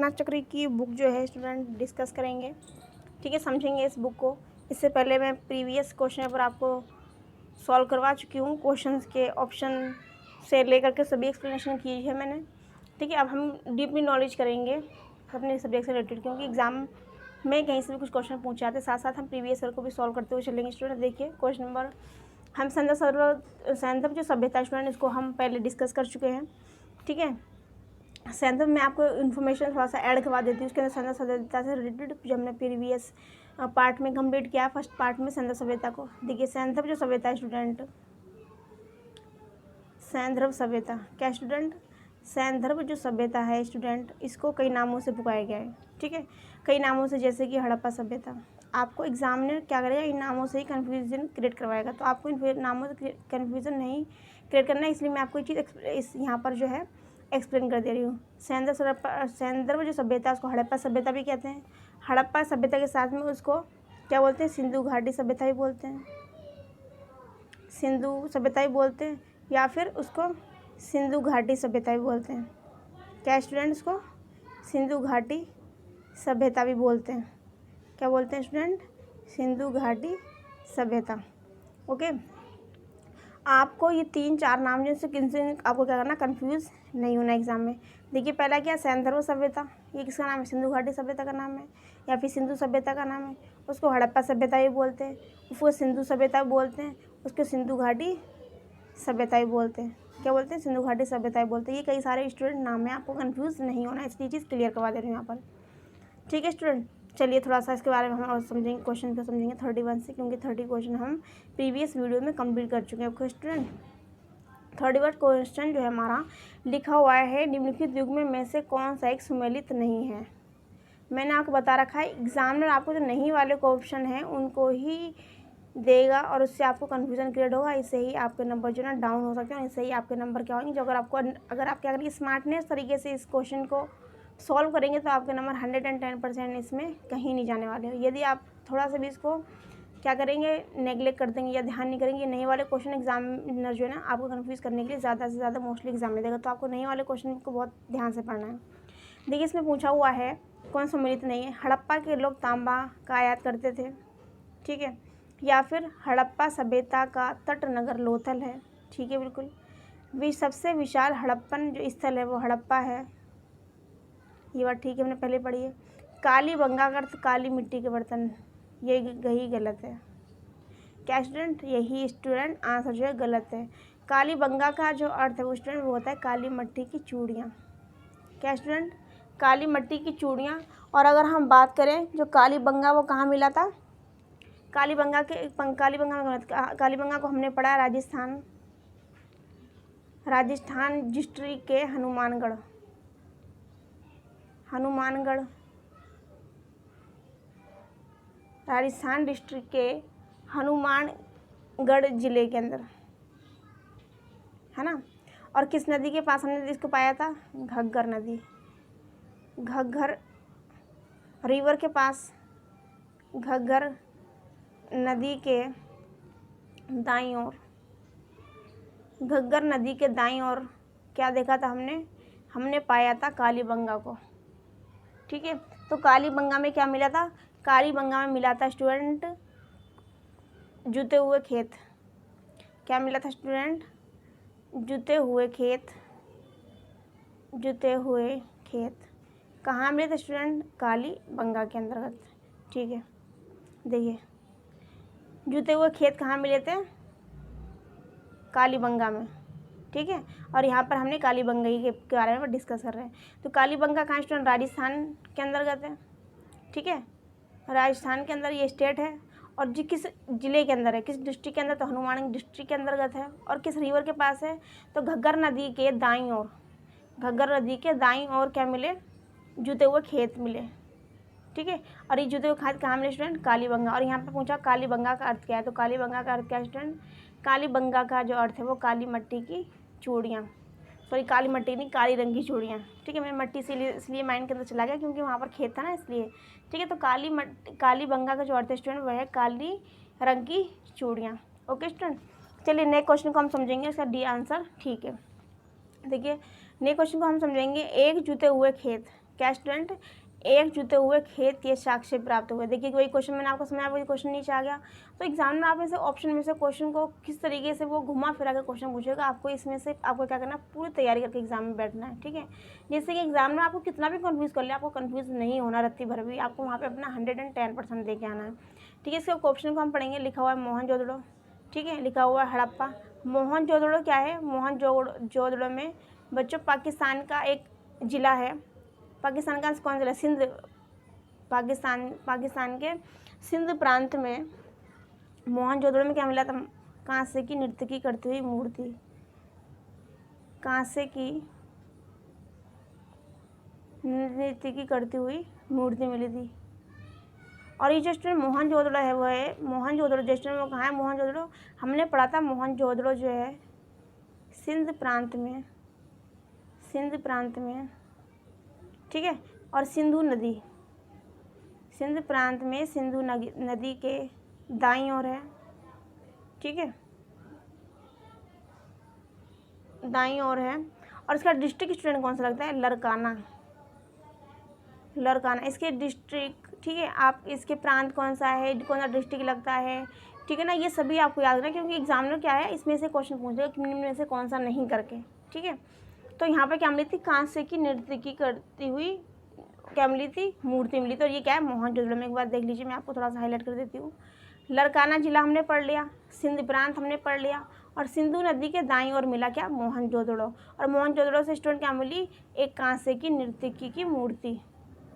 रघुनाथ चक्र की बुक जो है स्टूडेंट डिस्कस करेंगे, ठीक है, समझेंगे इस बुक को। इससे पहले मैं प्रीवियस क्वेश्चन पेपर आपको सॉल्व करवा चुकी हूँ, क्वेश्चंस के ऑप्शन से लेकर के सभी एक्सप्लेनेशन की है मैंने, ठीक है। अब हम डीपली नॉलेज करेंगे अपने सब्जेक्ट से रिलेटेड, क्योंकि एग्जाम में कहीं से भी कुछ क्वेश्चन पूछे जाते हैं, साथ साथ हम प्रीवियस ईयर को भी सॉल्व करते हुए चलेंगे स्टूडेंट। देखिए क्वेश्चन नंबर, हम सैंधव जो सभ्यता स्टूडेंट, इसको हम पहले डिस्कस कर चुके हैं, ठीक है। सैंधव में आपको इन्फॉर्मेशन थोड़ा सा ऐड करवा देती हूँ, उसके अंदर सैंधव सभ्यता से रिलेटेड जो हमने प्रीवियस पार्ट में कंप्लीट किया, फर्स्ट पार्ट में सैंधव सभ्यता को। देखिए सैंधव जो सभ्यता है स्टूडेंट, सैंधव सभ्यता क्या स्टूडेंट, सैंधव जो सभ्यता है स्टूडेंट, इसको कई नामों से पुकारा गया है, ठीक है, कई नामों से, जैसे कि हड़प्पा सभ्यता। आपको एग्जामिनर क्या करेगा, इन नामों से ही कन्फ्यूजन क्रिएट करवाएगा, तो आपको इन नामों से कन्फ्यूजन नहीं क्रिएट करना है, इसलिए मैं आपको ये चीज़ इस यहाँ पर जो है एक्सप्लेन कर दे रही हूँ। सैंधव जो सभ्यता है उसको हड़प्पा सभ्यता भी कहते हैं। हड़प्पा सभ्यता के साथ में उसको क्या बोलते हैं, सिंधु घाटी सभ्यता भी बोलते हैं, सिंधु सभ्यता भी बोलते हैं, या फिर उसको सिंधु घाटी सभ्यता भी बोलते हैं। क्या स्टूडेंट, उसको सिंधु घाटी सभ्यता भी बोलते हैं। क्या बोलते हैं स्टूडेंट, सिंधु घाटी सभ्यता। ओके, आपको ये 3-4 नाम जिनसे किनसे आपको क्या करना, कंफ्यूज नहीं होना एग्जाम में। देखिए पहला क्या, सैंधव सभ्यता, ये किसका नाम है, सिंधु घाटी सभ्यता का नाम है, या फिर सिंधु सभ्यता का नाम है। उसको हड़प्पा सभ्यता भी बोलते हैं, उसको सिंधु सभ्यता भी बोलते हैं, उसको सिंधु घाटी सभ्यता भी बोलते हैं। क्या बोलते हैं, सिंधु घाटी सभ्यता भी बोलते हैं। ये कई सारे स्टूडेंट नाम है, आपको कंफ्यूज नहीं होना, इसलिए चीज़ क्लियर करवा दे रही हूँ यहाँ पर, ठीक है स्टूडेंट। चलिए थोड़ा सा इसके बारे में हम और समझेंगे, क्वेश्चन को समझेंगे 31 से, क्योंकि 30 क्वेश्चन हम प्रीवियस वीडियो में कंप्लीट कर चुके हैं। ओके स्टूडेंट, 31 क्वेश्चन जो है हमारा लिखा हुआ है, निम्नलिखित युग्म में से कौन सा एक सुमेलित नहीं है। मैंने आपको बता रखा है, एग्जामिनर आपको जो नहीं वाले ऑप्शन हैं उनको ही देगा, और उससे आपको कन्फ्यूजन क्रिएट होगा, इससे ही आपके नंबर जो है ना डाउन हो सकते हैं, इससे ही आपके नंबर क्या होंगे, जो अगर आप क्या करेंगे, स्मार्टनेस तरीके से इस क्वेश्चन को सॉल्व करेंगे तो आपके नंबर 110% इसमें कहीं नहीं जाने वाले हो। यदि आप थोड़ा सा भी इसको क्या करेंगे, नेगलेक्ट कर देंगे या ध्यान नहीं करेंगे, नहीं वाले क्वेश्चन एग्जामिनर जो है ना आपको कन्फ्यूज़ करने के लिए ज़्यादा से ज़्यादा मोस्टली एग्जाम में देगा, तो आपको नहीं वाले क्वेश्चन को बहुत ध्यान से पढ़ना है। देखिए इसमें पूछा हुआ है कौन सम्मिलित नहीं है, हड़प्पा के लोग तांबा का आयात करते थे, ठीक है, या फिर हड़प्पा सभ्यता का तट नगर लोथल है, ठीक है बिल्कुल। सबसे विशाल हड़प्पन जो स्थल है वो हड़प्पा है, ये बात ठीक है, हमने पहले पढ़ी है। काली बंगा का अर्थ काली मिट्टी के बर्तन, यही गलत है। क्या स्टूडेंट, यही स्टूडेंट आंसर जो है गलत है। काली बंगा का जो अर्थ है वो स्टूडेंट वो होता है काली मिट्टी की चूड़ियाँ। क्या स्टूडेंट, काली मिट्टी की चूड़ियाँ। और अगर हम बात करें जो काली बंगा वो कहाँ मिला था, काली बंगा को हमने पढ़ा राजस्थान डिस्ट्रिक्ट के हनुमानगढ़ राजस्थान डिस्ट्रिक्ट के हनुमानगढ़ जिले के अंदर है ना। और किस नदी के पास हमने इसको पाया था, घग्गर नदी, घग्गर रिवर के पास, घग्गर नदी के दाईं ओर, घग्गर नदी के दाईं ओर क्या देखा था हमने पाया था कालीबंगा को, ठीक है। तो कालीबंगा में क्या मिला था, कालीबंगा में मिला था स्टूडेंट जुते हुए खेत। क्या मिला था स्टूडेंट, जुते हुए खेत। कहाँ मिले थे स्टूडेंट, कालीबंगा के अंतर्गत, ठीक है। देखिए जुते हुए खेत कहाँ मिले थे, कालीबंगा में, ठीक है। और यहाँ पर हमने कालीबंगा के बारे में डिस्कस कर रहे हैं। तो कालीबंगा कहाँ स्टूडेंट, राजस्थान के अंतर्गत है, ठीक है, राजस्थान के अंदर ये स्टेट है। और जी किस जिले के अंदर है, किस डिस्ट्रिक्ट के अंदर, तो हनुमानगढ़ डिस्ट्रिक्ट के अंतर्गत है। और किस रिवर के पास है, तो घग्गर नदी के दाईं ओर, घग्गर नदी के दाईं ओर क्या मिले, जुते हुए खेत मिले, ठीक है। और ये जुते हुए खेत कहाँ मिले स्टूडेंट, कालीबंगा। और यहाँ पर पूछा कालीबंगा का अर्थ क्या है, तो कालीबंगा का अर्थ क्या है स्टूडेंट, कालीबंगा का जो अर्थ है वो काली मिट्टी की चूड़ियाँ, सॉरी काली मिट्टी नहीं, काली रंग की चूड़ियाँ, ठीक है। मेरी मिट्टी इसलिए माइंड के अंदर चला गया क्योंकि वहाँ पर खेत था ना, इसलिए, ठीक है। तो कालीबंगा का जो अर्थ है स्टूडेंट वह है काली रंग की चूड़ियाँ। ओके स्टूडेंट, चलिए नेक्स्ट क्वेश्चन को हम समझेंगे, इसका डी आंसर ठीक है। देखिए नेक्स्ट क्वेश्चन को हम समझेंगे, एक जुते हुए खेत क्या स्टूडेंट, एक जुते हुए खेत के साक्ष्य प्राप्त हुए। देखिए वही क्वेश्चन मैंने आपको समझाया, वही क्वेश्चन नीचे आ गया। तो एग्जाम में आप इसे ऑप्शन में से क्वेश्चन को किस तरीके से वो घुमा फिरा कर क्वेश्चन पूछेगा, आपको इसमें से आपको क्या करना है, पूरी तैयारी करके एग्जाम में बैठना है, ठीक है। जैसे कि एग्जाम में आपको कितना भी कन्फ्यूज़ कर ले, आपको कन्फ्यूज़ नहीं होना रत्ती भर भी, आपको वहाँ पर अपना 110% दे के आना है, ठीक है। इसके क्वेश्चन को हम पढ़ेंगे। लिखा हुआ है मोहनजोदड़ो, ठीक है, लिखा हुआ है हड़प्पा। मोहनजोदड़ो क्या है, मोहनजोदड़ो में बच्चों पाकिस्तान का एक ज़िला है। पाकिस्तान का कौन सा ज़िला, सिंध, पाकिस्तान के सिंध प्रांत में मोहनजोदड़ो में क्या मिला था, कांसे की नर्तकी करती हुई मूर्ति, कांसे की नर्तकी करती हुई मूर्ति मिली थी। और ये जो स्टूडेंट मोहनजोदड़ो है वो है, मोहनजोदड़ो जो स्टूडेंट वो कहाँ है, मोहनजोदड़ो हमने पढ़ा था, मोहनजोदड़ो जो है सिंध प्रांत में, ठीक है। और सिंधु नदी, सिंध प्रांत में सिंधु नदी के दाईं ओर है, ठीक है, दाईं ओर है। और इसका डिस्ट्रिक्ट स्टूडेंट कौन सा लगता है, लरकाना, इसके डिस्ट्रिक्ट, ठीक है। आप इसके प्रांत कौन सा है, कौन सा डिस्ट्रिक्ट लगता है, ठीक है ना, ये सभी आपको याद रखना, क्योंकि एग्जामिनर क्या है, इसमें से क्वेश्चन पूछेगा कि निम्न में से कौन सा नहीं करके, ठीक है। तो यहाँ पे क्या मिली थी, कांसे की नर्तकी करती हुई क्या मिली थी, मूर्ति मिली। तो ये क्या है, मोहनजोदड़ो में। एक बार देख लीजिए, मैं आपको थोड़ा सा हाईलाइट कर देती हूँ। लरकाना जिला हमने पढ़ लिया, सिंध प्रांत हमने पढ़ लिया, और सिंधु नदी के दाईं ओर मिला क्या, मोहनजोदड़ो। और मोहनजोदड़ो से स्टूडेंट क्या मिली, एक कांसे की नर्तकी की मूर्ति,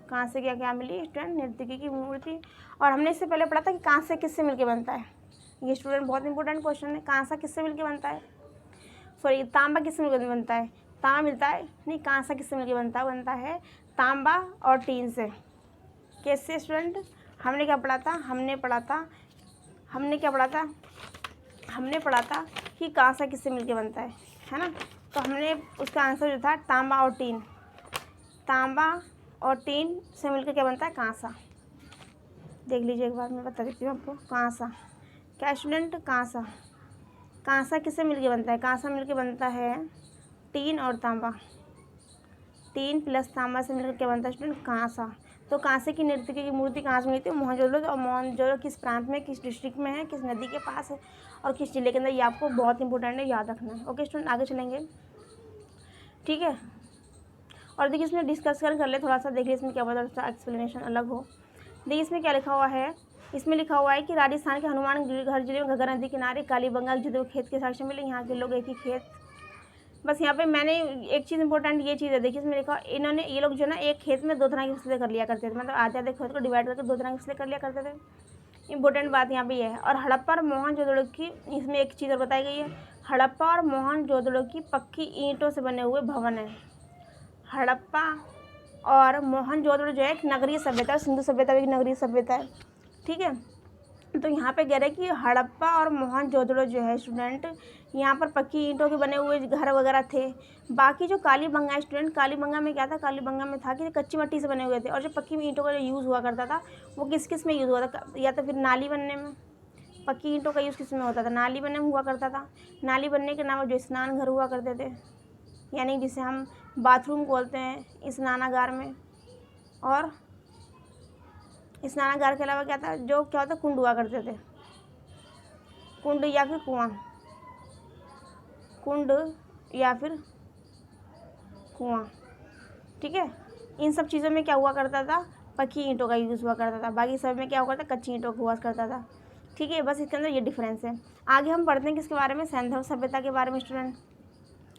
कांसे क्या मिली स्टूडेंट, नर्तकी की मूर्ति। और हमने इससे पहले पढ़ा था कि कांसे किससे मिलके बनता है। ये स्टूडेंट बहुत इंपॉर्टेंट क्वेश्चन है, कांसा किससे मिलके बनता है, सॉरी तांबा किससे मिलकर बनता है, तांबा मिलता है नहीं, कांसा किससे मिलकर बनता है तांबा और टीन से। कैसे स्टूडेंट, हमने क्या पढ़ा था, हमने पढ़ा था कि कांसा किससे मिलकर बनता है ना। तो हमने उसका आंसर जो था तांबा और टीन से मिलकर क्या बनता है, कांसा। देख लीजिए एक बार, मैं बता देती हूँ आपको। कांसा क्या स्टूडेंट, कांसा किससे मिलके बनता है, कांसा मिलके बनता है टीन और तांबा, टीन प्लस तांबा से मिलकर क्या बनता है स्टूडेंट, कांसा। तो कांसे की नर्तकी की मूर्ति कहाँ से मिली थी, मोहनजोदड़ो। और मोहनजोदड़ो किस प्रांत में, किस डिस्ट्रिक्ट में है, किस नदी के पास है और किस जिले के अंदर, ये आपको बहुत इंपॉर्टेंट है, याद रखना है। ओके स्टूडेंट, आगे चलेंगे, ठीक है। और देखिए इसमें डिस्कस कर ले थोड़ा सा, देखिए इसमें क्या बता, एक्सप्लेनेशन अलग हो। देखिए इसमें क्या लिखा हुआ है, इसमें लिखा हुआ है कि राजस्थान के हनुमानगढ़ जिले में घग्गर नदी किनारे कालीबंगा जुते हुए खेत के साक्ष्य मिले, यहाँ के लोग एक ही खेत। बस यहाँ पे मैंने एक चीज़ इंपॉर्टेंट ये चीज़ है, देखिए इसमें लिखा इन्होंने, ये लोग जो ना एक खेत में दो तरह की फसलें कर लिया करते थे, मतलब आधे खेत को डिवाइड करके दो तरह की फसलें कर लिया करते थे। इंपॉर्टेंट बात यहाँ पे ये है। और हड़प्पा और मोहनजोदड़ो की, इसमें एक चीज़ और बताई गई है, हड़प्पा और मोहनजोदड़ो की पक्की ईंटों से बने हुए भवन है। हड़प्पा और मोहनजोदड़ो जो है एक नगरीय सभ्यता है, सिंधु सभ्यता भी एक नगरीय सभ्यता है, ठीक है। तो यहाँ पे कह रहे हैं कि हड़प्पा और मोहनजोदड़ो जो है स्टूडेंट, यहाँ पर पक्की ईंटों के बने हुए घर वगैरह थे। बाकी जो कालीबंगा है स्टूडेंट, कालीबंगा में क्या था, कालीबंगा में था कि कच्ची मिट्टी से बने हुए थे। और जो पक्की ईंटों का जो यूज़ हुआ करता था वो किस किस में यूज़ हुआ था, या तो फिर नाली बनने में, पक्की ईंटों का यूज़ किस में होता था, नाली बनने में हुआ करता था। नाली बनने के अलावा जो स्नान घर हुआ करते थे, यानी जिसे हम बाथरूम बोलते हैं, स्नानागार में। और स्नानागार के अलावा क्या था, जो क्या होता, कुंड हुआ करते थे, कुंड या फिर कुआं, कुंड या फिर कुआं, ठीक है। इन सब चीज़ों में क्या हुआ करता था, पक्की ईंटों का यूज़ हुआ करता था। बाकी सब में क्या हुआ करता, कच्ची ईंटों का हुआ करता था, ठीक है। बस इसके अंदर ये डिफरेंस है। आगे हम पढ़ते हैं किसके बारे में, सैंधव सभ्यता के बारे में स्टूडेंट।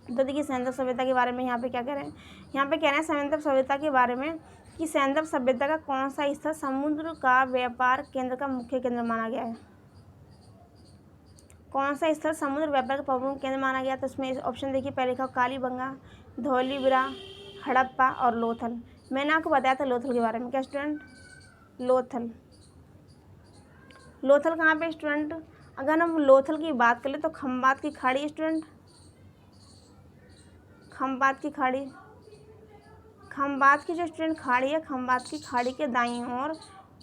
तो देखिए सैंधव सभ्यता के बारे में यहाँ पे क्या कह रहे हैं, यहाँ पे कह रहे हैं सैंधव सभ्यता के बारे में कि सैंधव सभ्यता का कौन सा स्थल समुद्र का व्यापार केंद्र का मुख्य केंद्र माना गया है, कौन सा स्थल समुद्र व्यापार का प्रमुख केंद्र माना गया। तो उसमें ऑप्शन देखिए, पहले लिखा कालीबंगा, धौलीबिरा, हड़प्पा और लोथल। मैंने आपको बताया था लोथल के बारे में, क्या स्टूडेंट, लोथल कहाँ पे स्टूडेंट, अगर हम लोथल की बात करें तो खंबात की खाड़ी स्टूडेंट, खंबात की खाड़ी, खंबात की जो स्टूडेंट खाड़ी है, खंबात की खाड़ी के दाईं ओर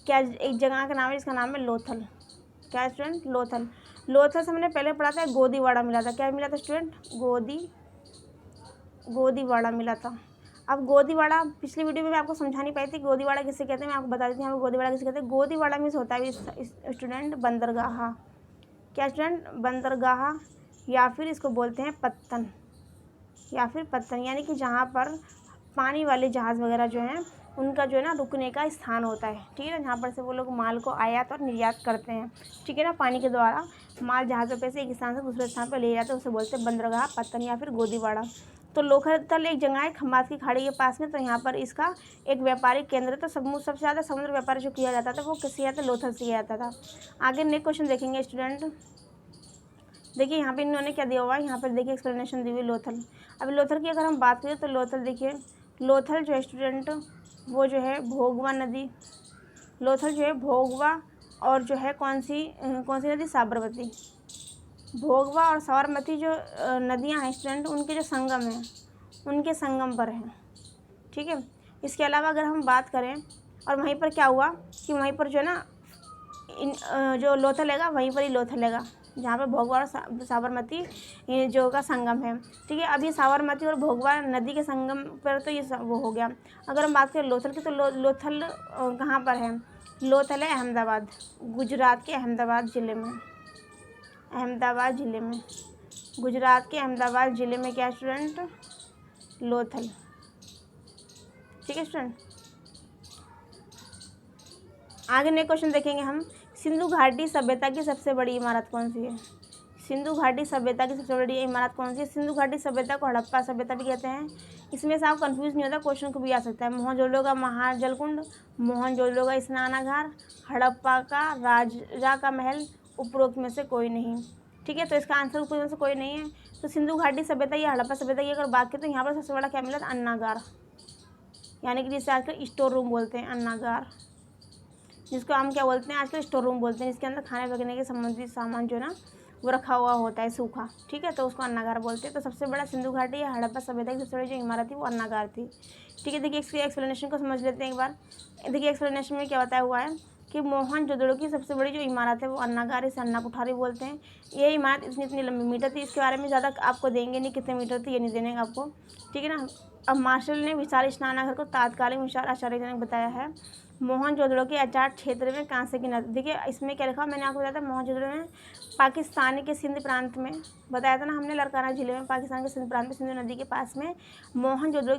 क्या एक जगह का नाम है, जिसका नाम है लोथल। क्या स्टूडेंट, लोथल से हमने पहले पढ़ा था, गोदीवाड़ा मिला था। क्या मिला था स्टूडेंट, गोदीवाड़ा मिला था। अब गोदीवाड़ा पिछली वीडियो में मैं आपको समझा नहीं पाई थी गोदीवाड़ा किसे कहते हैं, मैं आपको बता देती हूँ यहाँ पे गोदीवाड़ा किसे कहते हैं। गोदीवाड़ा मीन्स होता है स्टूडेंट बंदरगाह। क्या स्टूडेंट? बंदरगाह, या फिर इसको बोलते हैं पत्तन, या फिर पत्तन, यानी कि जहाँ पर पानी वाले जहाज़ वगैरह जो हैं उनका जो है ना रुकने का स्थान होता है। ठीक है ना, जहाँ पर से वो लोग माल को आयात और निर्यात करते हैं। ठीक है ना, पानी के द्वारा माल जहाज़ों पे से एक स्थान से दूसरे स्थान पर ले जाते हैं, उसे बोलते हैं बंदरगाह, पत्तन या फिर गोदीवाड़ा। तो लोथल एक जगह है खम्बात की खाड़ी के पास में, तो यहाँ पर इसका एक व्यापारिक केंद्र है। तो सबसे ज़्यादा समुद्र व्यापार जो किया जाता था वो किससे किया था? लोथल से किया जाता था। आगे नेक्स्ट क्वेश्चन देखेंगे स्टूडेंट। देखिए यहाँ पे इन्होंने क्या दिया हुआ है, यहाँ पर देखिए एक्सप्लेनेशन दी हुई लोथल। अभी लोथल की अगर हम बात करें तो लोथल देखिए, लोथल जो है स्टूडेंट वो जो है भोगवा नदी, लोथल जो है भोगवा और जो है कौन सी नदी? साबरमती। भोगवा और साबरमती जो नदियां हैं स्टूडेंट उनके जो संगम हैं उनके संगम पर हैं। ठीक है, इसके अलावा अगर हम बात करें और वहीं पर क्या हुआ कि वहीं पर जो है ना जो लोथल हैगा वहीं पर ही लोथल हैगा जहाँ पर भोगवा और साबरमती जो का संगम है। ठीक है, अभी साबरमती और भोगवा नदी के संगम पर तो ये वो हो गया। अगर हम बात करें लोथल की तो लोथल कहाँ पर है? लोथल है अहमदाबाद, गुजरात के अहमदाबाद ज़िले में। अहमदाबाद ज़िले में, गुजरात के अहमदाबाद ज़िले में क्या स्टूडेंट? लोथल। ठीक है स्टूडेंट, आगे नेक्स्ट क्वेश्चन देखेंगे हम। सिंधु घाटी सभ्यता की सबसे बड़ी इमारत कौन सी है? सिंधु घाटी सभ्यता की सबसे बड़ी इमारत कौन सी है? सिंधु घाटी सभ्यता को हड़प्पा सभ्यता भी कहते हैं। इसमें से आप कंफ्यूज नहीं होता, क्वेश्चन को भी आ सकता है। मोहनजोदड़ो का महाजलकुंड, मोहनजोदड़ो का स्नानागार, हड़प्पा का राजा का महल, उपरोक्त में से कोई नहीं। ठीक है, तो इसका आंसर उपरोक्त में से कोई नहीं है। तो सिंधु घाटी सभ्यता या हड़प्पा सभ्यता की अगर बात करें तो यहाँ पर सबसे बड़ा क्या मिला था? अन्नागार, यानी कि जिसे आजकल स्टोर रूम बोलते हैं, अन्नागार, जिसको हम क्या बोलते हैं आजकल? स्टोर रूम बोलते हैं, जिसके अंदर खाने पकाने के संबंधित सामान जो है ना वो रखा हुआ होता है सूखा। ठीक है, तो उसको अन्नागार बोलते हैं। तो सबसे बड़ा सिंधु घाटी या हड़प्पा सभ्यता की सबसे बड़ी जो इमारत थी वो अन्नागार थी। ठीक है, देखिए इसकी एक्सप्लेनेशन को समझ लेते हैं एक बार। देखिए एक्सप्लेनेशन में क्या बताया हुआ है कि मोहनजोदड़ो की सबसे बड़ी जो इमारत है वो अन्नागार, इसे अन्ना कुठारी बोलते हैं। ये इमारत इतनी लंबी मीटर थी, इसके बारे में ज़्यादा आपको देंगे नहीं कितने मीटर थी, ये नहीं देंगे आपको। ठीक है ना, अब मार्शल ने विशाल स्नानागार को तात्कालिक विशाल आश्चर्यजनक बताया है। मोहनजोदड़ो के अचाट क्षेत्र में कांसे की नदी, देखिए इसमें क्या लिखा मैंने आपको बताया था, मोहनजोदड़ो में पाकिस्तान के सिंध प्रांत में, बताया था ना हमने, लड़काना जिले में, पाकिस्तान के सिंध प्रांत में सिंधु नदी के पास में मोहनजोदड़ो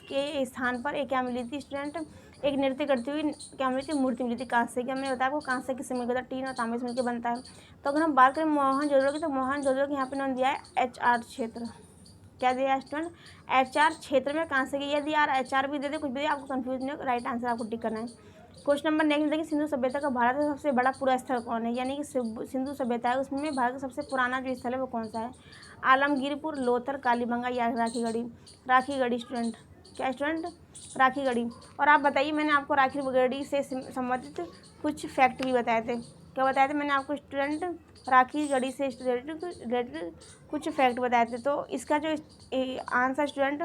के स्थान पर एक क्या मिली थी स्टूडेंट? एक नृत्य करती हुई क्या मिली थी? मूर्ति मिली थी कांसे की। हमने बताया आपको कांसे किससे मिलकर था? टीन और तांबे से मिलकर बनता है। तो अगर हम बात करें मोहनजोदड़ो की तो मोहनजोदड़ो के यहाँ पे उन्होंने दिया है HR क्षेत्र। क्या दिया है स्टूडेंट? HR क्षेत्र में कांसे की। यदि यार HR भी दे दे कुछ भी दे, आपको कंफ्यूज नहीं हो, राइट आंसर आपको टिक करना है। क्वेश्चन नंबर नेक्स्ट देखिए, सिंधु सभ्यता का भारत का सबसे बड़ा पूरा स्थल कौन है? यानी कि सिंधु सभ्यता है उसमें भारत का सबसे पुराना जो स्थल है वो कौन सा है? आलमगीरपुर, लोथल, कालीबंगा या राखीगढ़ी? राखीगढ़ी स्टूडेंट। क्या स्टूडेंट? राखीगढ़ी। और आप बताइए, मैंने आपको राखीगढ़ी से संबंधित कुछ फैक्ट भी बताए थे। क्या बताए थे मैंने आपको स्टूडेंट? राखीगढ़ी से रिलेटेड कुछ फैक्ट बताए थे। तो इसका जो आंसर स्टूडेंट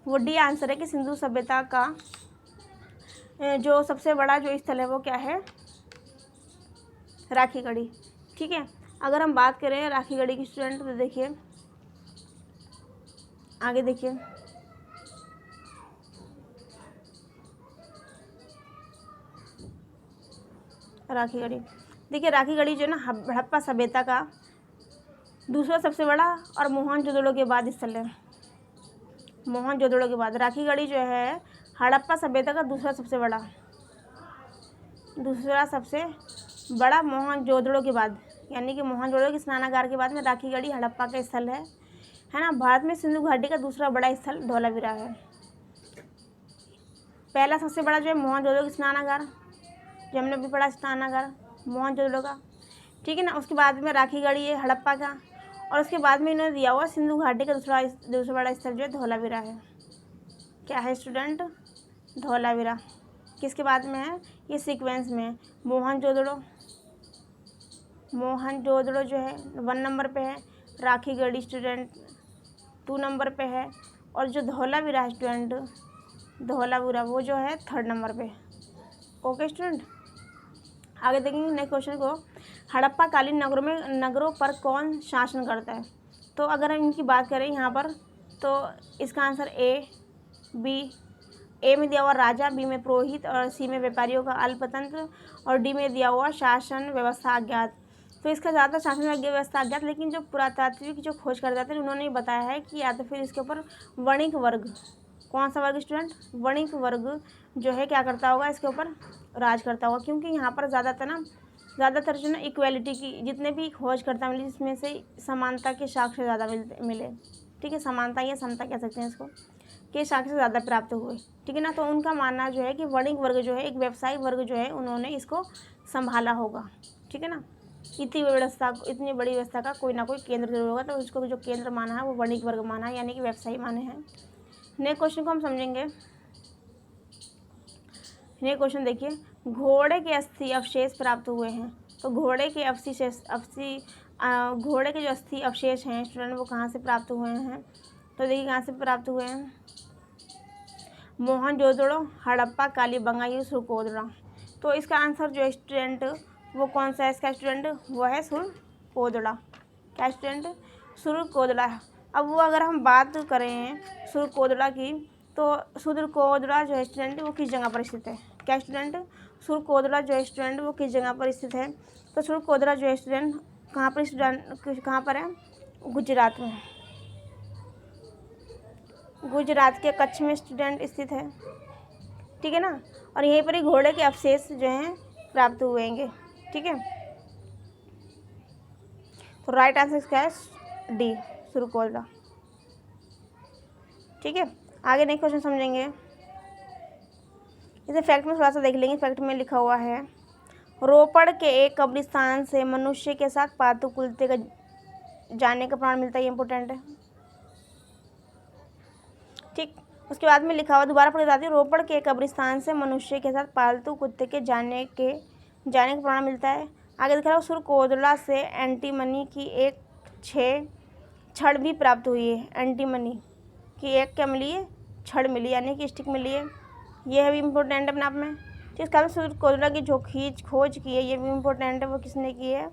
वो डी आंसर है कि सिंधु सभ्यता का जो सबसे बड़ा जो स्थल है वो क्या है? राखीगढ़ी। ठीक है, अगर हम बात करें राखीगढ़ी की स्टूडेंट तो देखिए आगे देखिए, राखीगढ़ी देखिए, राखीगढ़ी जो है ना हड़प्पा सभ्यता का दूसरा सबसे बड़ा और मोहनजोदड़ो के बाद स्थल है। मोहनजोदड़ो के बाद राखीगढ़ी जो है हड़प्पा सभ्यता का दूसरा सबसे बड़ा मोहनजोदड़ो के बाद, यानी कि मोहनजोदड़ो के स्नानागार के बाद में राखीगढ़ी हड़प्पा का स्थल है ना। भारत में सिंधु घाटी का दूसरा बड़ा स्थल धौलावीरा है। पहला सबसे बड़ा जो है मोहनजोदड़ो का स्नानागार, जो हमने भी पढ़ा स्नानागार मोहनजोदड़ो का। ठीक है ना, उसके बाद में राखीगढ़ी है हड़प्पा का, और उसके बाद में इन्होंने दिया हुआ सिंधु घाटी का दूसरा बड़ा स्थल जो है धौलावीरा है। क्या है स्टूडेंट? धौलावीरा। किसके बाद में है? ये सीक्वेंस में है। मोहनजोदड़ो जो है 1 नंबर पे है, राखीगढ़ी स्टूडेंट 2 नंबर पे है, और जो धौलावीरा स्टूडेंट धौलावीरा वो जो है 3rd नंबर पे। ओके स्टूडेंट, आगे देखेंगे नेक्स्ट क्वेश्चन को। हड़प्पा कालीन नगरों पर कौन शासन करता है? तो अगर हम इनकी बात करें यहाँ पर तो इसका आंसर A बी, ए में दिया हुआ राजा, बी में पुरोहित और सी में व्यापारियों का अल्पतंत्र और डी में दिया हुआ शासन व्यवस्था अज्ञात। तो इसका ज़्यादा शासन व्यवस्था अज्ञात, लेकिन जो पुरातात्विक जो खोज करते थे उन्होंने बताया है कि या तो फिर इसके ऊपर वणिक वर्ग, कौन सा वर्ग स्टूडेंट, वणिक वर्ग जो है क्या करता होगा, इसके ऊपर राज करता होगा, क्योंकि यहाँ पर ज़्यादातर जो ना इक्वेलिटी की जितने भी खोजकर्ता मिले जिसमें से समानता के साक्ष्य ज़्यादा मिले, ठीक है, समानता या समता कह सकते हैं इसको, के साक्ष्य ज़्यादा प्राप्त हुए, ठीक है ना। तो उनका मानना जो है कि वणिक वर्ग जो है एक व्यवसायिक वर्ग जो है उन्होंने इसको संभाला होगा, ठीक है ना। इतनी बड़ी व्यवस्था का कोई ना कोई केंद्र जरूर होगा, तो उसको जो केंद्र माना है वो वणिक वर्ग माना है, यानी कि व्यवसायी माने हैं। नेक्स्ट क्वेश्चन को हम समझेंगे। नेक्स्ट क्वेश्चन देखिए, घोड़े के अस्थि अवशेष प्राप्त हुए हैं। तो घोड़े के घोड़े के जो अस्थि अवशेष हैं स्टूडेंट वो कहाँ से प्राप्त हुए हैं, तो देखिए कहाँ से प्राप्त हुए हैं, मोहनजोदड़ो, हड़प्पा, कालीबंगा या सुरकोदड़ा। तो इसका आंसर जो है स्टूडेंट वो कौन सा है इसका स्टूडेंट, वो है सुरकोदड़ा। क्या स्टूडेंट, सुरकोदड़ा। अब वो अगर हम बात करें सुरकोदड़ा की, तो सुरकोदड़ा जो है स्टूडेंट वो किस जगह पर स्थित है, क्या स्टूडेंट, सुरकोदड़ा जो है स्टूडेंट वो किस जगह पर स्थित है, तो सुरकोदड़ा जो है स्टूडेंट कहाँ पर कहाँ पर है, गुजरात में, गुजरात के कच्छ में स्टूडेंट स्थित है, ठीक है ना। और यहीं पर ही घोड़े के अवशेष जो हैं प्राप्त हुएंगे, ठीक है। तो राइट आंसर क्या है, डी, सुरकोदड़ा, ठीक है। आगे नेक्स्ट क्वेश्चन समझेंगे। इसे फैक्ट में थोड़ा सा देख लेंगे। फैक्ट में लिखा हुआ है, रोपड़ के एक कब्रिस्तान से मनुष्य के साथ पालतू कुत्ते का जाने का प्रमाण मिलता है, ये इंपॉर्टेंट है, ठीक। उसके बाद में लिखा हुआ, दोबारा पढ़ बताती हूँ, रोपड़ के कब्रिस्तान से मनुष्य के साथ पालतू कुत्ते के जाने का प्रमाण मिलता है। आगे दिखा रहा है, सुरकोदड़ा से एंटीमनी की एक 6 छड़ भी प्राप्त हुई है। एंटीमनी की एक क्या मिली है, छड़ मिली, यानी कि स्टिक मिली है, ये भी इम्पोर्टेंट है अपने आप में। तो इसका सुरकोदड़ा की जो खोज की है ये भी इम्पोर्टेंट है, वो किसने की है,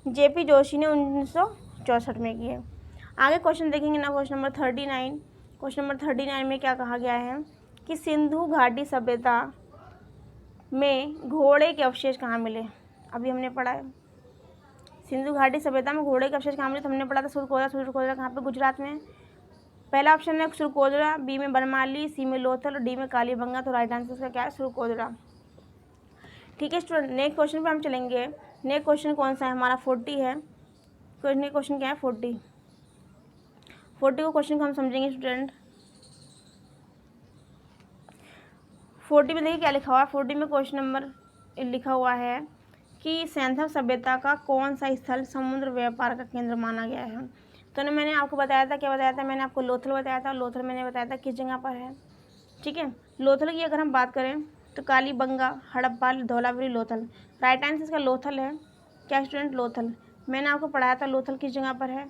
जेपी जोशी ने 1964 में की है। आगे क्वेश्चन देखेंगे ना, क्वेश्चन नंबर 39। क्वेश्चन नंबर 39 में क्या कहा गया है कि सिंधु घाटी सभ्यता में घोड़े के अवशेष कहाँ मिले। अभी हमने पढ़ा है सिंधु घाटी सभ्यता में घोड़े के अवशेष कहाँ मिले, तो हमने पढ़ा था सुरकोदड़ा कहाँ पे, गुजरात में। पहला ऑप्शन है सुरकोदड़ा, बी में बनमाली, सी में लोथल और डी में कालीबंगा। तो राइट आंसर इसका क्या है, सुरकोदड़ा, ठीक है स्टूडेंट। नेक्स्ट क्वेश्चन पे हम चलेंगे। नेक्स्ट क्वेश्चन कौन सा है हमारा, 40 है। क्वेश्चन क्या है, 40 को क्वेश्चन को हम समझेंगे स्टूडेंट। 40 में देखिए क्या लिखा हुआ है। 40 में क्वेश्चन नंबर लिखा हुआ है कि सैंथव सभ्यता का कौन सा स्थल समुद्र व्यापार का केंद्र माना गया है। तो ना मैंने आपको बताया था, क्या बताया था मैंने आपको, लोथल बताया था। लोथल मैंने बताया था किस जगह पर है, ठीक है। लोथल की अगर हम बात करें तो कालीबंगा, हड़प्पा, धौलागिरी, लोथल। राइट आंसर इसका लोथल है। क्या स्टूडेंट, लोथल। मैंने आपको पढ़ाया था लोथल किस जगह पर है,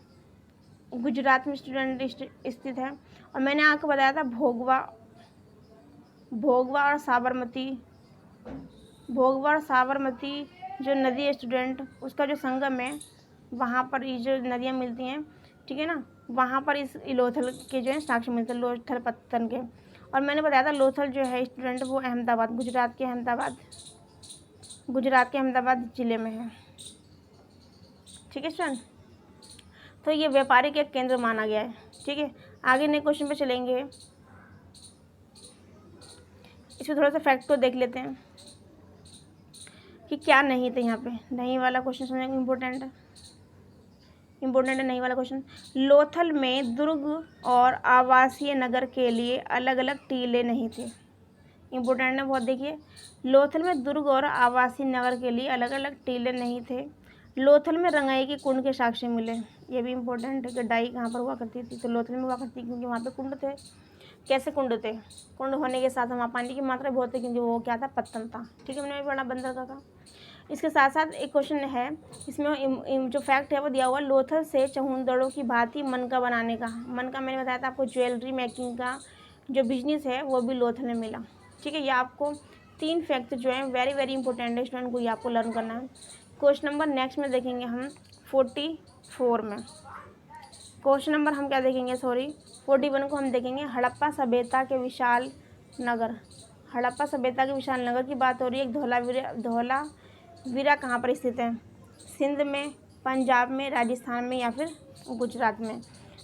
गुजरात में स्टूडेंट स्थित है। और मैंने आपको बताया था भोगवा और साबरमती जो नदी है स्टूडेंट, उसका जो संगम है वहाँ पर ये जो नदियाँ मिलती हैं, ठीक है ना, वहाँ पर इस लोथल के जो है साक्ष्य मिलते हैं, लोथल पत्तन के। और मैंने बताया था लोथल जो है स्टूडेंट वो अहमदाबाद, गुजरात के अहमदाबाद ज़िले में है, ठीक है स्टूडेंट। तो ये व्यापारिक एक केंद्र माना गया है, ठीक है। आगे नए क्वेश्चन पे चलेंगे। इसमें थोड़ा सा फैक्ट को देख लेते हैं कि क्या नहीं थे यहाँ पे। नहीं वाला क्वेश्चन समझने को इम्पोर्टेंट है नहीं वाला क्वेश्चन। लोथल में दुर्ग और आवासीय नगर के लिए अलग अलग टीले नहीं थे, इम्पोर्टेंट है बहुत। देखिए, लोथल में दुर्ग और आवासीय नगर के लिए अलग अलग टीले नहीं थे। लोथल में रंगाई के कुंड के साक्ष्य मिले, ये भी इम्पोर्टेंट है कि डाई कहाँ पर हुआ करती थी, तो लोथल में हुआ करती, क्योंकि वहाँ पे कुंड थे। कैसे कुंड थे, कुंड होने के साथ वहाँ पानी की मात्रा बहुत थी, क्योंकि वो क्या था, पत्तन था, ठीक है। मैंने भी बड़ा बंदर का था। इसके साथ साथ एक क्वेश्चन है, इसमें जो फैक्ट है वो दिया हुआ, लोथल से चहुंदड़ों की भांति मनका बनाने का। मनका मैंने बताया था आपको, ज्वेलरी मेकिंग का जो बिजनेस है वो भी लोथल में मिला, ठीक है। ये आपको 3 फैक्ट जो है वेरी वेरी इंपॉर्टेंट है स्टूडेंट को, ये आपको लर्न करना है। क्वेश्चन नंबर नेक्स्ट में देखेंगे हम 44 में। क्वेश्चन नंबर हम क्या देखेंगे, 41 को हम देखेंगे हड़प्पा सभ्यता के विशाल नगर। हड़प्पा सभ्यता के विशाल नगर की बात हो रही है। धौलावीरा कहाँ पर स्थित है? सिंध में, पंजाब में, राजस्थान में या फिर गुजरात में।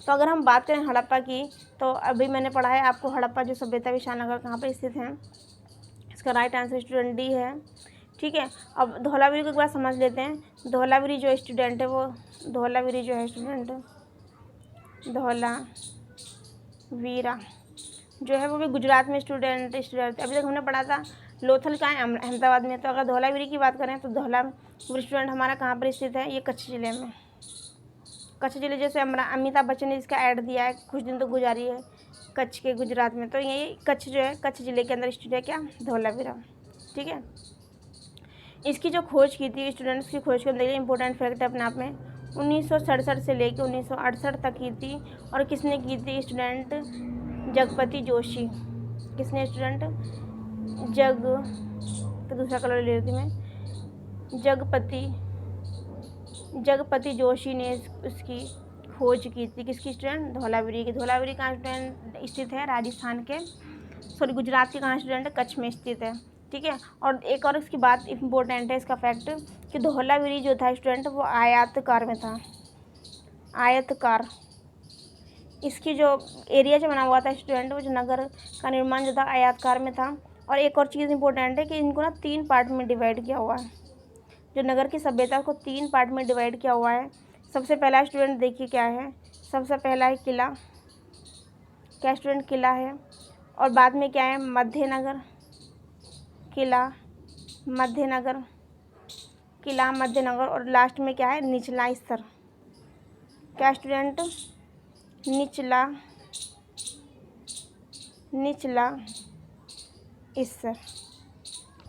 तो अगर हम बात करें हड़प्पा की, तो अभी मैंने पढ़ा है आपको हड़प्पा जो सभ्यता विशाल नगर कहाँ पर स्थित है। इसका राइट आंसर स्टूडेंट डी है। ठीक है, अब धौलावीरी को एक बार समझ लेते हैं। धौलावीरी जो स्टूडेंट है वो धौलावीरी जो है स्टूडेंट धौलावीरा जो है वो भी गुजरात में स्टूडेंट अभी तक हमने पढ़ा था लोथल का है अहमदाबाद में। तो अगर धौलावीरी की बात करें तो धौलावीरी स्टूडेंट हमारा कहाँ पर स्थित है? ये कच्छ जिले में। कच्छ जिले जैसे अमिताभ बच्चन ने इसका ऐड दिया है, कुछ दिन तो गुजारी है कच्छ के गुजरात में। तो ये कच्छ जो है कच्छ जिले के अंदर स्थित है क्या? धौलावीरा। ठीक है, इसकी जो खोज की थी स्टूडेंट्स की खोज करने के लिए इंपॉर्टेंट फैक्ट है अपने आप में 1967 से लेकर 1968 तक की थी। और किसने की थी स्टूडेंट? जगपति जोशी। किसने स्टूडेंट? तो दूसरा कलर ले लेती मैं। जगपति जोशी ने उसकी खोज की थी। किसकी स्टूडेंट? धौलावीरी की। धौलावीरी कहाँ स्टूडेंट स्थित है? राजस्थान के गुजरात के कहाँ स्टूडेंट? कच्छ में स्थित है। ठीक है, और एक और इसकी बात इम्पोर्टेंट है इसका फैक्ट कि धौलावीरी जो था स्टूडेंट वो आयताकार में था। आयताकार इसकी जो एरिया जो बना हुआ था स्टूडेंट, वो जो नगर का निर्माण जो था आयताकार में था। और एक और चीज़ इंपॉर्टेंट है कि इनको ना 3 पार्ट में डिवाइड किया हुआ है। जो नगर की सभ्यता को 3 पार्ट में डिवाइड किया हुआ है। सबसे पहला स्टूडेंट देखिए क्या है, सबसे पहला है किला। क्या स्टूडेंट? किला है। और बाद में क्या है? मध्यनगर। किला, मध्यनगर, किला, मध्यनगर। और लास्ट में क्या है? निचला स्तर। क्या स्टूडेंट? निचला स्तर।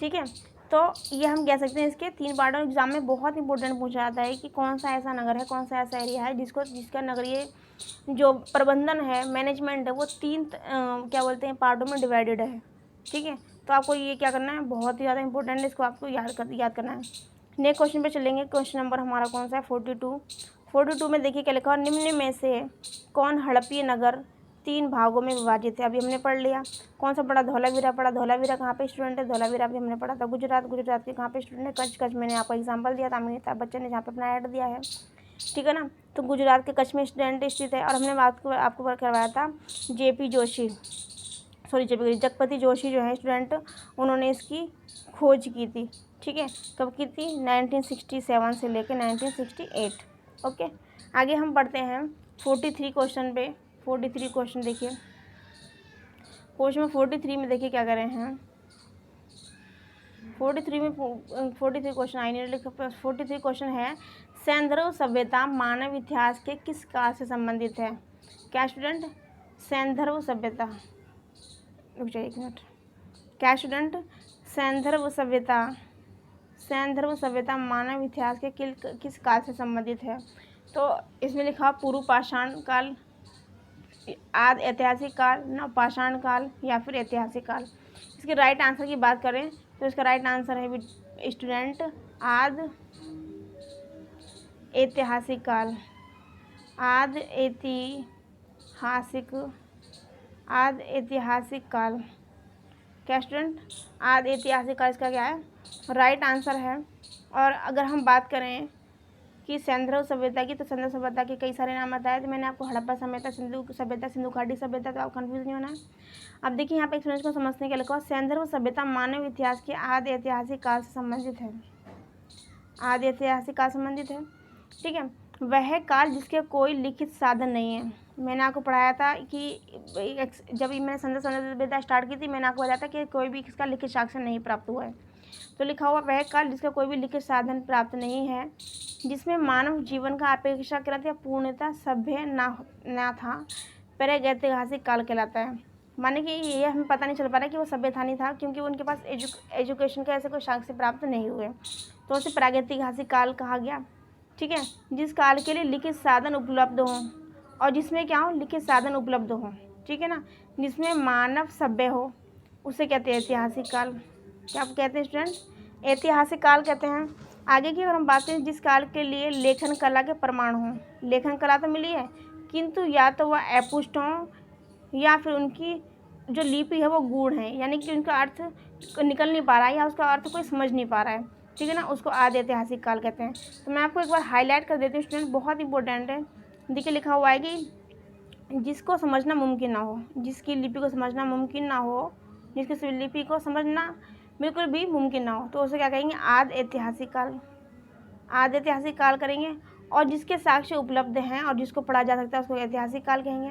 ठीक है, तो ये हम कह सकते हैं इसके 3 पार्ट। और एग्जाम में बहुत इंपॉर्टेंट पूछा जाता है कि कौन सा ऐसा नगर है, कौन सा ऐसा एरिया है जिसका नगरीय जो प्रबंधन है, मैनेजमेंट है, वो 3 क्या बोलते हैं पार्टों में डिवाइडेड है। ठीक है, तो आपको ये क्या करना है, बहुत ही ज़्यादा इंपॉर्टेंट है, इसको आपको याद करना है। नेक्स्ट क्वेश्चन पे चलेंगे। क्वेश्चन नंबर हमारा कौन सा है? 42 में देखिए क्या लिखा है, निम्न में से कौन हड़प्पीय नगर 3 भागों में विभाजित है? अभी हमने पढ़ लिया। कौन सा पढ़ा? धौलावीरा पढ़ा। धौलावीरा कहाँ पे स्टूडेंट है? धौलावीरा भी हमने पढ़ा था। गुजरात के कहाँ पे स्टूडेंट है? कच्छ मैंने आपको एग्जाम्पल दिया था, अमिताभ बच्चन ने जहाँ पे अपना ऐड दिया है। ठीक है ना, तो गुजरात के कच्छ में स्टूडेंट स्थित है। और हमने आपको करवाया था जगपति जोशी जो है स्टूडेंट, उन्होंने इसकी खोज की थी। ठीक है, कब की थी? 1967 से लेकर 1968। ओके, आगे हम पढ़ते हैं 43 क्वेश्चन पे। 43 क्वेश्चन देखिए। क्वेश्चन 43 में देखिए क्या कर रहे हैं। 43 क्वेश्चन आई नहीं लिखा। 43 क्वेश्चन है, सैंधव सभ्यता मानव इतिहास के किस काल से संबंधित है? क्या स्टूडेंट? सैंधव सभ्यता, रुक जाइए एक मिनट। क्या स्टूडेंट? सैंधव सभ्यता मानव इतिहास के किस काल से संबंधित है? तो इसमें लिखा पूर्व पाषाण काल, आदि ऐतिहासिक काल, नवपाषाण काल या फिर ऐतिहासिक काल। इसके राइट आंसर की बात करें तो इसका राइट आंसर है स्टूडेंट आदि ऐतिहासिक काल। आदि ऐतिहासिक काल। क्या स्टूडेंट? आदि ऐतिहासिक काल इसका क्या है? राइट आंसर है। और अगर हम बात करें कि सैंधव सभ्यता की, तो सैंधव सभ्यता के कई सारे नाम बताए थे मैंने आपको। हड़प्पा सभ्यता, सिंधु सभ्यता, सिंधु घाटी सभ्यता। तो आप कंफ्यूज नहीं होना है। अब देखिए यहाँ पे एक स्टूडेंट को समझने के लिखा, सैंधव सभ्यता मानव इतिहास के आदि ऐतिहासिक काल से संबंधित है। आदि ऐतिहासिक काल संबंधित है। ठीक है, वह काल जिसके कोई लिखित साधन नहीं है। मैंने आपको पढ़ाया था कि जब मैंने सैंधव सभ्यता स्टार्ट की थी, मैंने आपको बताया था कि कोई भी इसका लिखित साक्ष्य नहीं प्राप्त हुआ है। तो लिखा हुआ वह काल जिसका कोई भी लिखित साधन प्राप्त नहीं है, जिसमें मानव जीवन का अपेक्षाकृत या पूर्णतः सभ्य ना था, प्रागैतिहासिक काल कहलाता है। माने कि ये हमें पता नहीं चल पा रहा कि वो सभ्य था नहीं था, क्योंकि उनके पास एजुकेशन का ऐसे कोई साक्ष्य प्राप्त नहीं हुए, तो उसे प्रागैतिहासिक काल कहा गया। ठीक है, जिस काल के लिए लिखित साधन उपलब्ध हों, और जिसमें क्या हो? लिखित साधन उपलब्ध हों। ठीक है ना, जिसमें मानव सभ्य हो, उसे कहते हैं ऐतिहासिक काल। क्या आप कहते हैं स्टूडेंट? ऐतिहासिक काल कहते हैं। आगे की अगर हम बात करें, जिस काल के लिए लेखन कला के प्रमाण हों। लेखन कला तो मिली है, किंतु या तो वह अपुष्ट हों या फिर उनकी जो लिपि है वो गूढ़ है, यानी कि उनका अर्थ निकल नहीं पा रहा है या उसका अर्थ कोई समझ नहीं पा रहा है, ठीक है ना, उसको आदि ऐतिहासिक काल कहते हैं। तो मैं आपको एक बार हाईलाइट कर देती हूँ स्टूडेंट, बहुत इंपॉर्टेंट है। देखिए लिखा हुआ है कि जिसको समझना मुमकिन ना हो, जिसकी लिपि को समझना मुमकिन ना हो, जिसकी लिपि को समझना बिल्कुल भी मुमकिन ना हो, तो उसे क्या कहेंगे, आदि ऐतिहासिक काल। आदि ऐतिहासिक काल करेंगे। और जिसके साक्ष्य उपलब्ध हैं और जिसको पढ़ा जा सकता है उसको ऐतिहासिक काल कहेंगे।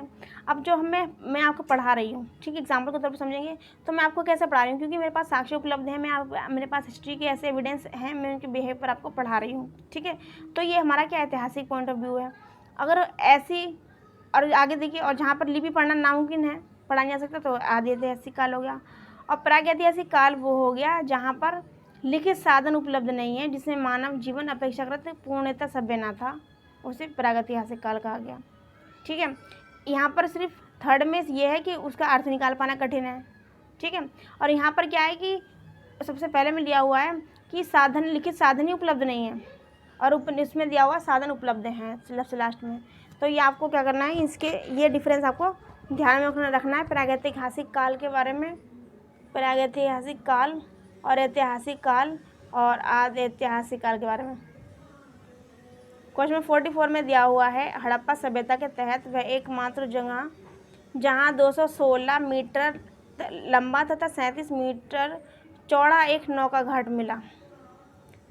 अब जो मैं आपको पढ़ा रही हूँ, ठीक, एग्जाम्पल के तौर पर समझेंगे, तो मैं आपको कैसे पढ़ा रही हूँ, क्योंकि मेरे पास साक्ष्य उपलब्ध है, मेरे पास हिस्ट्री के ऐसे एविडेंस हैं, मैं उनके बिहेव पर आपको पढ़ा रही हूँ, ठीक है। तो ये हमारा क्या ऐतिहासिक पॉइंट ऑफ व्यू है। अगर ऐसी, और आगे देखिए, और जहाँ पर लिपि पढ़ना नामुमकिन है, पढ़ा नहीं जा सकता, तो आदि ऐतिहासिक काल हो गया। और प्रागैतिहासिक काल वो हो गया जहाँ पर लिखित साधन उपलब्ध नहीं है, जिसमें मानव जीवन अपेक्षाकृत पूर्णतः सभ्य न था, उसे प्रागैतिहासिक काल कहा गया, ठीक है। यहाँ पर सिर्फ थर्ड में ये है कि उसका अर्थ निकाल पाना कठिन है, ठीक है। और यहाँ पर क्या है कि सबसे पहले में लिया हुआ है कि साधन, लिखित साधन ही उपलब्ध नहीं है, और इसमें दिया हुआ साधन उपलब्ध हैं सबसे लास्ट में। तो ये आपको क्या करना है, इसके ये डिफरेंस आपको ध्यान में रखना है प्रागैतिहासिक काल के बारे में, प्रागैतिहासिक काल और ऐतिहासिक काल और आदि ऐतिहासिक काल के बारे में। क्वेश्चन 44 में दिया हुआ है, हड़प्पा सभ्यता के तहत वह एकमात्र जगह जहां 216 मीटर लंबा तथा 37 मीटर चौड़ा एक नौका घाट मिला।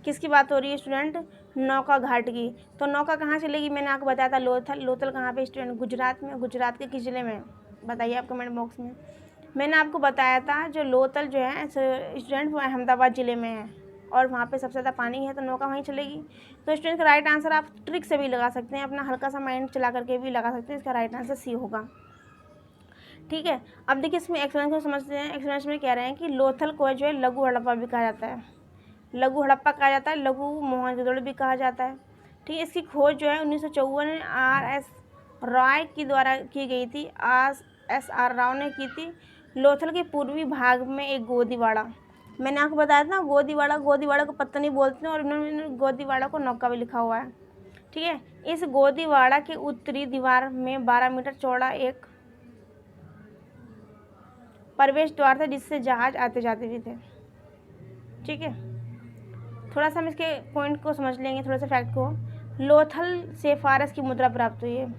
किसकी बात हो रही है स्टूडेंट, नौका घाट की। तो नौका कहाँ चलेगी, मैंने आपको बताया था लोथल। लोथल कहाँ पे स्टूडेंट, गुजरात में। गुजरात के किस जिले में, बताइए आप कमेंट बॉक्स में। मैंने आपको बताया था जो लोथल जो है स्टूडेंट वो अहमदाबाद ज़िले में है, और वहाँ पे सबसे ज़्यादा पानी है, तो नौका वहीं चलेगी। तो स्टूडेंट का राइट आंसर आप ट्रिक से भी लगा सकते हैं, अपना हल्का सा माइंड चला करके भी लगा सकते हैं, इसका राइट आंसर सी होगा, ठीक है। अब देखिए इसमें एक्सप्लेनेशन को समझते हैं। एक्सप्लेनेशन में कह रहे हैं कि लोथल को जो है लघु हड़प्पा भी कहा जाता है, लघु हड़प्पा कहा जाता है, लघु मोहनजोदड़ो भी कहा जाता है, ठीक है। इसकी खोज जो है 1954 में R.S. रॉय की द्वारा की गई थी, R.S.R. राव ने की थी। लोथल के पूर्वी भाग में एक गोदीवाड़ा, मैंने आपको बताया था गोदीवाड़ा, गोदीवाड़ा को पत्तनी बोलते हैं, और इन्होंने गोदीवाड़ा को नौका भी लिखा हुआ है, ठीक है। इस गोदीवाड़ा के उत्तरी दीवार में 12 मीटर चौड़ा एक प्रवेश द्वार था, जिससे जहाज आते जाते भी थे, ठीक है। थोड़ा सा हम इसके पॉइंट को समझ लेंगे, थोड़ा सा फैक्ट को। लोथल से फारस की मुद्रा प्राप्त हुई है।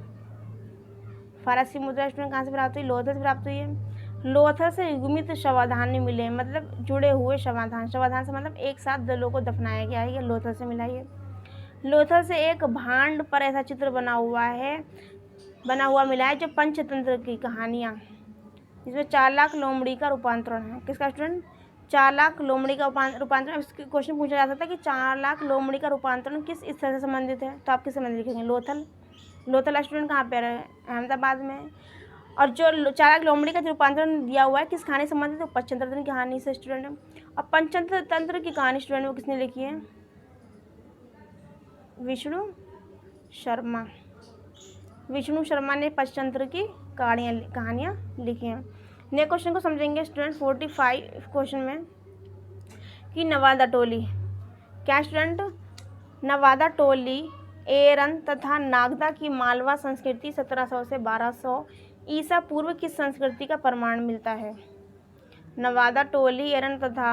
फारस की मुद्रा स्टूडेंट कहाँ से प्राप्त हुई, लोथल से प्राप्त हुई है। लोथल से युग्मित शवाधान मिले, मतलब जुड़े हुए शवाधान। शवाधान से मतलब एक साथ दो लोगों को दफनाया गया है, ये लोथल से मिला है। लोथल से एक भांड पर ऐसा चित्र बना हुआ मिला है, जो पंचतंत्र की कहानियाँ, इसमें 4 लाख लोमड़ी का रूपांतरण है। किसका स्टूडेंट, 4 लाख लोमड़ी का रूपांतरण। इसके क्वेश्चन पूछा जा सकता है कि 4 लाख लोमड़ी का रूपांतरण किस स्थल से संबंधित है, तो आप किस संबंधित लिखेंगे, लोथल। लोथल स्टूडेंट कहाँ पे है, अहमदाबाद में। और जो 4 लाख लोमड़ी का रूपांतरण दिया हुआ है किस कहानी से संबंधित है, पंचतंत्र की कहानी से स्टूडेंट। और पंचतंत्र की कहानी स्टूडेंट वो किसने लिखी है, विष्णु शर्मा। विष्णु शर्मा ने पंचतंत्र की कहानियाँ लिखी हैं। नेक्स्ट क्वेश्चन को समझेंगे स्टूडेंट 45 क्वेश्चन में कि नवादा टोली, क्या स्टूडेंट, नवादा टोली एरन तथा नागदा की मालवा संस्कृति 1700 से 1200 ईसा पूर्व किस संस्कृति का प्रमाण मिलता है। नवादा टोली एरन तथा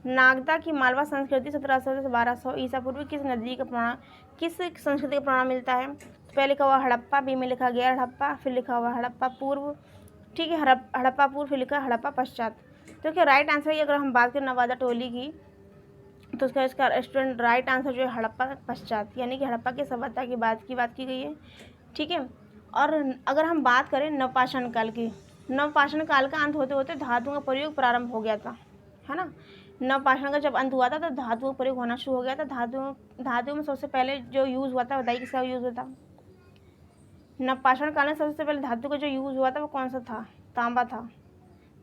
नागदा की मालवा संस्कृति 1700 से 1200 ईसा पूर्व किस संस्कृति का प्रमाण मिलता है। तो पहले लिखा हुआ हड़प्पा, बी में लिखा गया हड़प्पा, फिर लिखा हुआ हड़प्पा पूर्व, ठीक है, हड़प्पा पूर्व, फिर लिखा हड़प्पा पश्चात। तो क्या राइट आंसर है, अगर हम बात करें नवादा टोली की, तो इसका स्टूडेंट राइट आंसर जो है हड़प्पा पश्चात, यानी कि हड़प्पा की सभ्यता की बात की गई है, ठीक है। और अगर हम बात करें नवपाषाण काल की, नवपाषाण काल का अंत होते होते धातुओं का प्रयोग प्रारंभ हो गया था, है ना। नवपाषाण का जब अंत हुआ था तो धातुओं का प्रयोग होना शुरू हो गया था। धातुओं में सबसे पहले जो यूज़ हुआ था, बताइए किसका यूज़ हुआ था। नवपाषाण काल में सबसे पहले धातु का जो यूज़ हुआ था वो कौन सा था, तांबा था।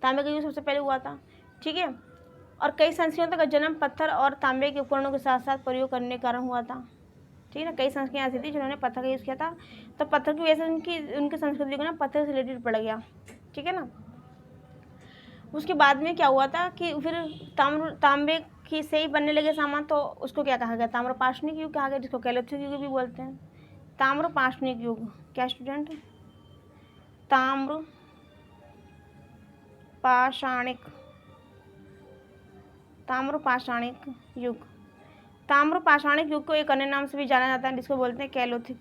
तांबे का यूज़ सबसे पहले हुआ था, ठीक है। और कई संस्कृतियों का जन्म पत्थर और तांबे के उपकरणों के साथ साथ प्रयोग करने के कारण हुआ था, ठीक है ना। कई संस्कृतियाँ ऐसी थी जिन्होंने पत्थर का यूज़ किया था, तो पत्थर की वजह से उनकी संस्कृति को ना पत्थर से रिलेटेड पड़ गया, ठीक है ना। उसके बाद में क्या हुआ था कि फिर तांबे की से ही बनने लगे सामान, तो उसको क्या कहा गया, ताम्रपाषाणिक युग कहा गया, जिसको कैलोथिक युग भी बोलते हैं। ताम्रपाषाणिक युग, क्या स्टूडेंट, पाषाणिक, ताम्रपाषाणिक युग। ताम्रपाषाणिक युग को एक अन्य नाम से भी जाना जाता है जिसको बोलते हैं कैलोथिक,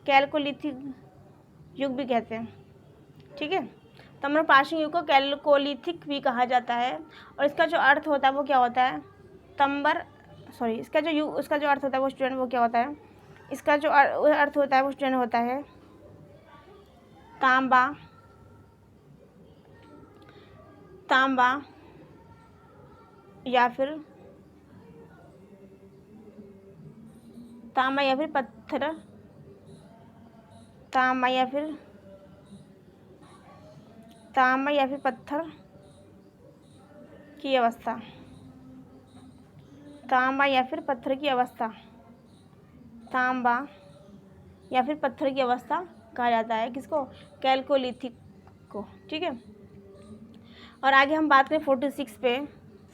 कैलकोलिथिक युग भी कहते हैं। ठीक है, ताम्रपाषाण युग को कैलकोलिथिक भी कहा जाता है। और इसका जो अर्थ होता है वो क्या होता है, इसका जो अर्थ होता है वो स्टूडेंट वो क्या होता है, इसका जो अर्थ होता है वो स्टूडेंट होता है तांबा या फिर पत्थर, तांबा या फिर पत्थर की अवस्था, तांबा या फिर पत्थर की अवस्था, तांबा या फिर पत्थर की अवस्था कहा जाता है किसको, कैलकोलिथिक को। ठीक है, और आगे हम बात करें 46 पे।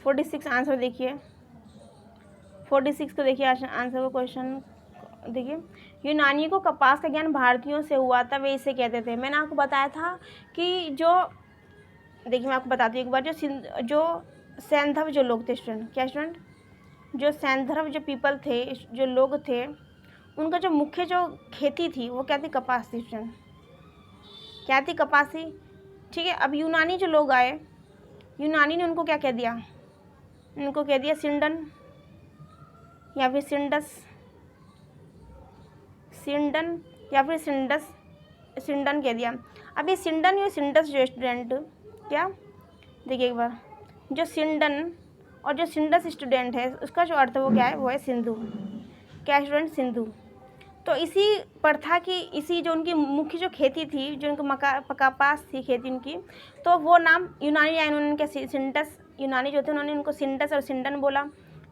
46 आंसर देखिए, 46 को देखिए आंसर को, क्वेश्चन देखिए। यूनानी को कपास का ज्ञान भारतीयों से हुआ था, वे इसे कहते थे। मैंने आपको बताया था कि जो, देखिए मैं आपको बताती हूँ एक बार, जो सैंधव जो लोग थे स्टूडेंट, क्या स्टूडेंट, जो सैंधव जो पीपल थे, जो लोग थे, उनका जो मुख्य जो खेती थी वो क्या थी, कपास थी स्टूडेंट, क्या थी, कपास थी। ठीक है, अब यूनानी जो लोग आए, यूनानी ने उनको क्या कह दिया, उनको कह दिया सिंडन या फिर सिंडस, सिंडन या फिर सिंडस, सिंडन कह दिया। अब ये सिंडन या सिंडस जो स्टूडेंट, क्या देखिए एक बार, जो सिंडन और जो सिंडस स्टूडेंट है उसका जो अर्थ वो क्या है, वो है सिंधु। क्या स्टूडेंट, सिंधु। तो इसी प्रथा की, इसी जो उनकी मुख्य जो खेती थी, जो उनकी कपास थी खेती उनकी, तो वो नाम यूनानी आए, उन्होंने क्या सिंडस, यूनानी जो थे उन्होंने उनको सिंडस और सिंडन बोला,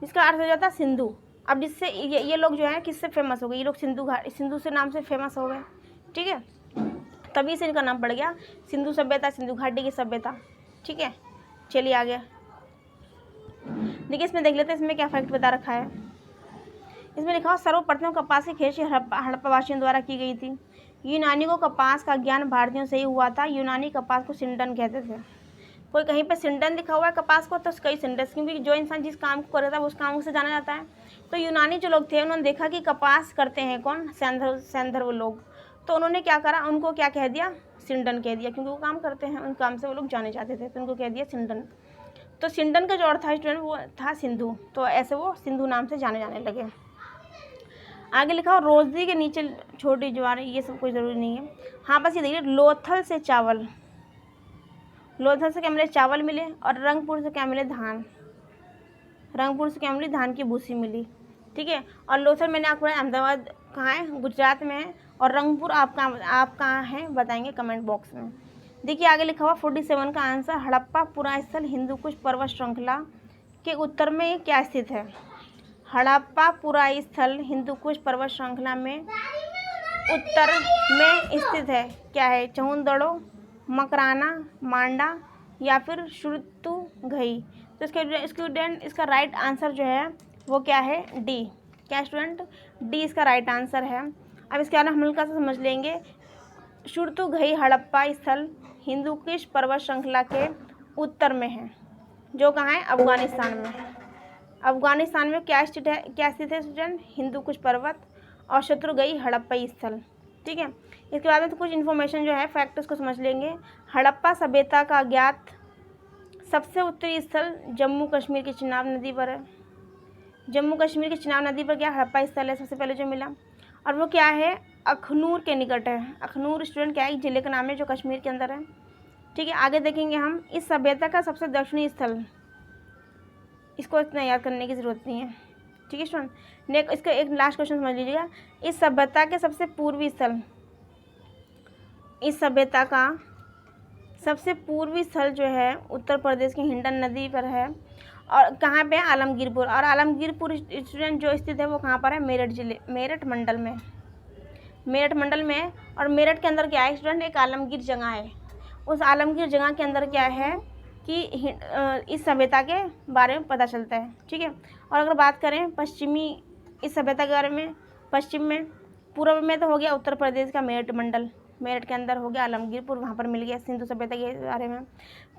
जिसका अर्थ हो जाता सिंधु। अब जिससे ये लोग जो है किससे फेमस हो गए, ये लोग सिंधु से नाम से फेमस हो गए। ठीक है, तभी से इनका नाम पड़ गया सिंधु सभ्यता, सिंधु घाटी की सभ्यता। ठीक है, चलिए आगे देखिए, इसमें देख लेते हैं इसमें क्या फैक्ट बता रखा है। इसमें लिखा हुआ सर्वप्रथम कपास की खेती हड़प्पावासियों द्वारा की गई थी। यूनानी को कपास का ज्ञान भारतीयों से ही हुआ था। यूनानी कपास को सिंडन कहते थे। कोई कहीं पे सिंडन लिखा हुआ है कपास को तो कई सिंडस, क्योंकि जो इंसान जिस काम को करता है उस काम से जाना जाता है। तो यूनानी जो लोग थे उन्होंने देखा कि कपास करते हैं कौन, सैंधव लोग, तो उन्होंने क्या करा, उनको क्या कह दिया, सिंडन कह दिया, क्योंकि वो काम करते हैं, उन काम से वो लोग जाने जाते थे, तो उनको कह दिया सिंडन। तो सिंडन का जो अर्थ था स्टूडेंट वो था सिंधु, तो ऐसे वो सिंधु नाम से जाने लगे। आगे लिखा हो रोजरी के नीचे छोटी ज्वार, ये सब कोई ज़रूरी नहीं है। हाँ बस ये देखिए, लोथल से चावल, लोथल से क्या मिले, चावल मिले, और रंगपुर से क्या मिले, धान, रंगपुर से क्या मिली, धान की भूसी मिली। ठीक है, और लोथल मैंने आपको अहमदाबाद कहाँ है, गुजरात में है, और रंगपुर आप कहाँ है बताएंगे कमेंट बॉक्स में। देखिए आगे लिखा हुआ 47 का आंसर, हड़प्पा पुरास्थल हिंदू कुश पर्वत श्रृंखला के उत्तर में क्या स्थित है। हड़प्पा पुरास्थल हिंदू कुश पर्वत श्रृंखला में उत्तर में स्थित है, क्या है, चहुंदड़ो, मकराना, मांडा या फिर श्रुतुघई। तो इसके स्टूडेंट इसका राइट आंसर जो है वो क्या है, डी। क्या स्टूडेंट, डी इसका राइट आंसर है। अब इसके बारे में हम हल्का सा समझ लेंगे। श्रुतुघई हड़प्पा स्थल हिंदू कुश पर्वत श्रृंखला के उत्तर में है, जो कहाँ है, अफगानिस्तान में। अफगानिस्तान में क्या स्थित है स्टूडेंट, हिंदू कुश पर्वत और शत्रुघई हड़प्पा स्थल। ठीक है, इसके बाद में तो कुछ इन्फॉर्मेशन जो है फैक्ट उसको समझ लेंगे। हड़प्पा सभ्यता का ज्ञात सबसे उत्तरी स्थल जम्मू कश्मीर की चिनाब नदी पर है। जम्मू कश्मीर की चिनाब नदी पर क्या हड़प्पा स्थल है सबसे पहले जो मिला, और वो क्या है, अखनूर के निकट है। अखनूर स्टूडेंट क्या है, एक जिले का नाम है जो कश्मीर के अंदर है। ठीक है, आगे देखेंगे हम इस सभ्यता का सबसे दक्षिणी स्थल, इसको इतना याद करने की ज़रूरत नहीं है। ठीक है स्टूडेंट, नेक्स्ट इसका एक लास्ट क्वेश्चन समझ लीजिएगा। इस सभ्यता के सबसे पूर्वी स्थल, इस सभ्यता का सबसे पूर्वी स्थल जो है उत्तर प्रदेश की हिंडन नदी पर है, और कहाँ पे है, आलमगीरपुर। और आलमगीरपुर स्टूडेंट जो स्थित है वो कहाँ पर है, मेरठ जिले, मेरठ मंडल में, मेरठ मंडल में। और मेरठ के अंदर क्या है स्टूडेंट, एक आलमगीर जगह है। उस आलमगीर जगह के अंदर क्या है, कि इस सभ्यता के बारे में पता चलता है। ठीक है, और अगर बात करें पश्चिमी इस सभ्यता के बारे में, पश्चिम में, पूर्व में तो हो गया उत्तर प्रदेश का मेरठ मंडल, मेरठ के अंदर हो गया आलमगीरपुर, वहाँ पर मिल गया सिंधु सभ्यता के बारे में।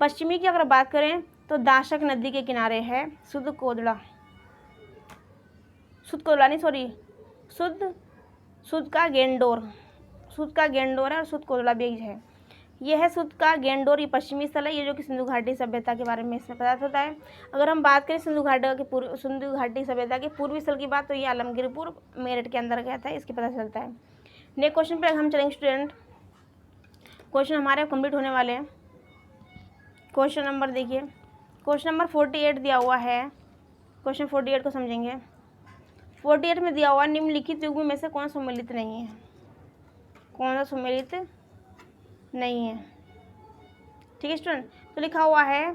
पश्चिमी की अगर बात करें तो दाशक नदी के किनारे है शुद्ध कोदड़ा शुद्ध का गेंडोर है और शुद्ध कोदड़ा बीज है। यह है शुद्ध का गेंडोर, ये पश्चिमी स्थल है, ये जो कि सिंधु घाटी सभ्यता के बारे में इसमें पता होता है। अगर हम बात करें सिंधु घाटी सभ्यता के पूर्वी स्थल की बात, तो ये आलमगीरपुर मेरठ के अंदर गया था, इसके पता चलता है। नेक्स्ट क्वेश्चन पे हम चलेंगे स्टूडेंट, क्वेश्चन हमारे कंप्लीट होने वाले हैं। क्वेश्चन नंबर देखिए, क्वेश्चन नंबर 48 दिया हुआ है। क्वेश्चन 48 को समझेंगे। 48 में दिया हुआ निम्नलिखित युग्म में से कौन सम्मिलित नहीं है, कौन सा सम्मिलित नहीं है। ठीक है स्टूडेंट, तो लिखा हुआ है